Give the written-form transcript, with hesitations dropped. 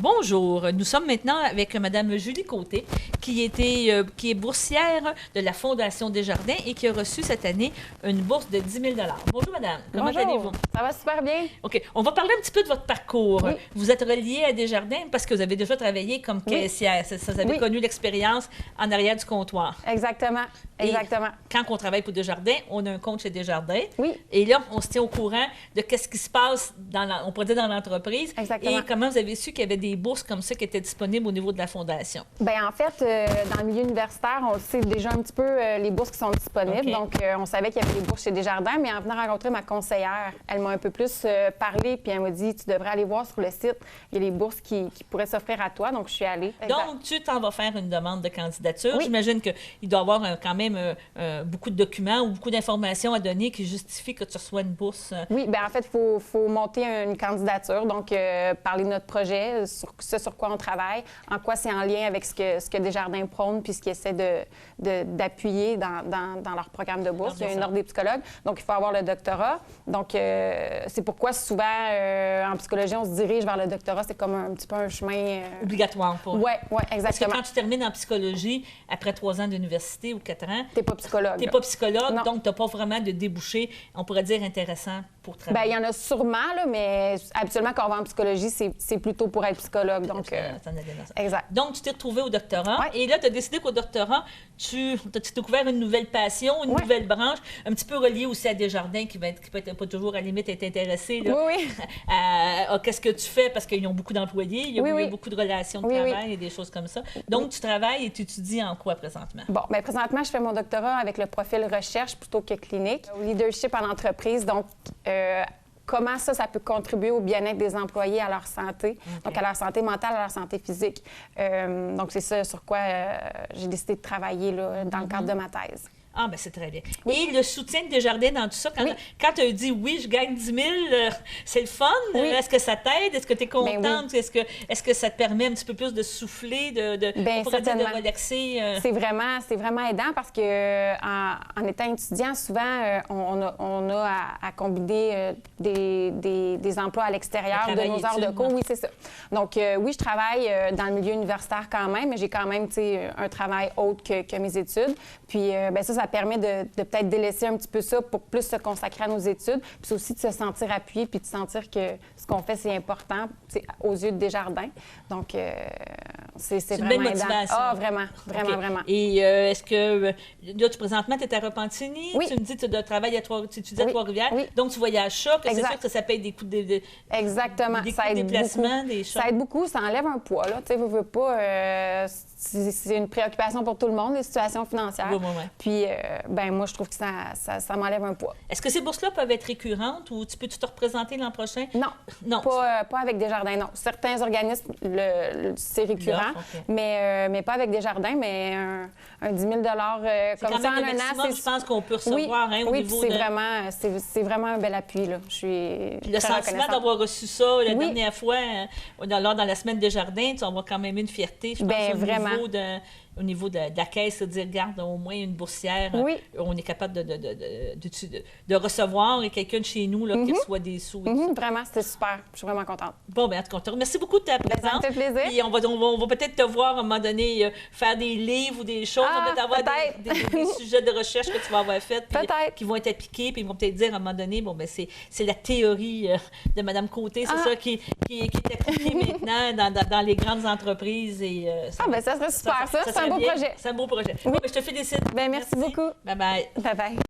Bonjour, nous sommes maintenant avec Mme Julie Côté, qui est boursière de la Fondation Desjardins et qui a reçu cette année une bourse de 10 000 Bonjour, madame. Comment allez-vous? Ça va super bien. OK. On va parler un petit peu de votre parcours. Oui. Vous êtes reliée à Desjardins parce que vous avez déjà travaillé comme caissière. Vous avez connu l'expérience en arrière du comptoir. Exactement. Exactement. Et quand on travaille pour Desjardins, on a un compte chez Desjardins. Oui. Et là, on se tient au courant de qu'est-ce qui se passe on pourrait dire dans l'entreprise. Exactement. Et comment vous avez su qu'il y avait des bourses comme ça qui étaient disponibles au niveau de la Fondation? Bien, en fait, dans le milieu universitaire, on le sait déjà un petit peu les bourses qui sont disponibles. Okay. Donc, on savait qu'il y avait des bourses chez Desjardins, mais en venant rencontrer ma conseillère, elle m'a un peu plus parlé, puis elle m'a dit, tu devrais aller voir sur le site, il y a les bourses qui pourraient s'offrir à toi. Donc, je suis allée. Donc, tu t'en vas faire une demande de candidature. Oui. J'imagine qu'il doit y avoir quand même beaucoup de documents ou beaucoup d'informations à donner qui justifient que tu reçois une bourse. Oui, bien en fait, il faut monter une candidature, donc parler de notre projet, sur quoi on travaille, en quoi c'est en lien avec ce que Desjardins prône puis ce qu'ils essaient d'appuyer dans leur programme de bourse. Il y a une ordre des psychologues, donc il faut avoir le doctorat. Donc, c'est pourquoi souvent, en psychologie, on se dirige vers le doctorat. C'est comme un petit peu un chemin... Obligatoire pour. Oui, exactement. Parce que quand tu termines en psychologie, après 3 ans d'université ou 4 ans... T'es pas psychologue. T'es pas psychologue, Non. donc t'as pas vraiment de débouché, on pourrait dire, intéressant pour travailler. Bien, il y en a sûrement, là, mais habituellement, quand on va en psychologie, c'est plutôt pour être psychologue. Donc, exact. Donc, tu t'es retrouvé au doctorat. Ouais. Et là, tu as décidé qu'au doctorat, tu as découvert une nouvelle passion, une nouvelle branche, un petit peu reliée aussi à Desjardins, qui peut être pas toujours, à la limite, être intéressé là, Oui. à qu'est-ce que tu fais, parce qu'ils ont beaucoup d'employés, il y a beaucoup de relations de travail et des choses comme ça. Donc, tu travailles et tu étudies en quoi présentement? Bon, bien, présentement, je fais mon doctorat avec le profil recherche plutôt que clinique. Au leadership en entreprise, donc... comment ça peut contribuer au bien-être des employés, à leur santé, donc à leur santé mentale, à leur santé physique. Donc, c'est ça sur quoi j'ai décidé de travailler là, dans le cadre de ma thèse. Ah, bien, c'est très bien. Et le soutien de Desjardins dans tout ça, quand tu as dit oui, je gagne 10 000, c'est le fun? Oui. Est-ce que ça t'aide? Est-ce que tu es contente? Ben oui. Est-ce que ça te permet un petit peu plus de souffler, Bien, on pourrait dire de certainement. Relaxer? C'est vraiment aidant parce que en étant étudiant, souvent, on a à combiner des emplois à l'extérieur de nos heures de cours. Oui, c'est ça. Donc, oui, je travaille dans le milieu universitaire quand même, mais j'ai quand même, tu sais, un travail autre que mes études. Puis, bien, ça permet de peut-être délaisser un petit peu ça pour plus se consacrer à nos études, puis aussi de se sentir appuyé, puis de sentir que ce qu'on fait, c'est important aux yeux de Desjardins. Donc, c'est une vraiment belle aidant. motivation. Ah, vraiment. Et est-ce que, là, présentement, tu es à Repentigny? Oui. Tu me dis que tu travailles à tu étudies à Trois-Rivières. Oui. Donc, tu voyages ça, que c'est Exact. sûr que ça paye des coûts Exactement. des Ça coûts de aide déplacement, beaucoup. des choses. Ça aide beaucoup, ça enlève un poids, là. Tu sais, veux pas... c'est une préoccupation pour tout le monde, les situations financières. Oui. Puis, ben moi, je trouve que ça m'enlève un poids. Est-ce que ces bourses-là peuvent être récurrentes ou peux-tu te représenter l'an prochain? Non. Pas avec Desjardins, non. Certains organismes, c'est récurrent, mais pas avec Desjardins, mais un 10 000 comme ça en un an. Je pense qu'on peut recevoir au niveau c'est vraiment un bel appui, là. Je suis Puis le sentiment d'avoir reçu ça la dernière fois, dans la semaine Desjardins, tu vas avoir quand même une fierté, je pense, au niveau de la caisse, de dire, regarde, au moins une boursière, on est capable de recevoir et quelqu'un de chez nous là, qui reçoit des sous. Vraiment, c'était super. Je suis vraiment contente. Bon, bien, en tout cas, merci beaucoup de ta présence. Ça me fait plaisir. Puis on va peut-être te voir à un moment donné faire des livres ou des choses. On va peut-être avoir des sujets de recherche que tu vas avoir faits qui vont être appliqués. Puis ils vont peut-être dire à un moment donné, bon, ben c'est la théorie de Mme Côté, c'est ça qui est appliquée maintenant dans les grandes entreprises. Et, ben ça serait super, ça. C'est un beau projet. C'est un beau projet. Bon, ben, je te félicite. Ben merci beaucoup. Bye-bye. Bye-bye.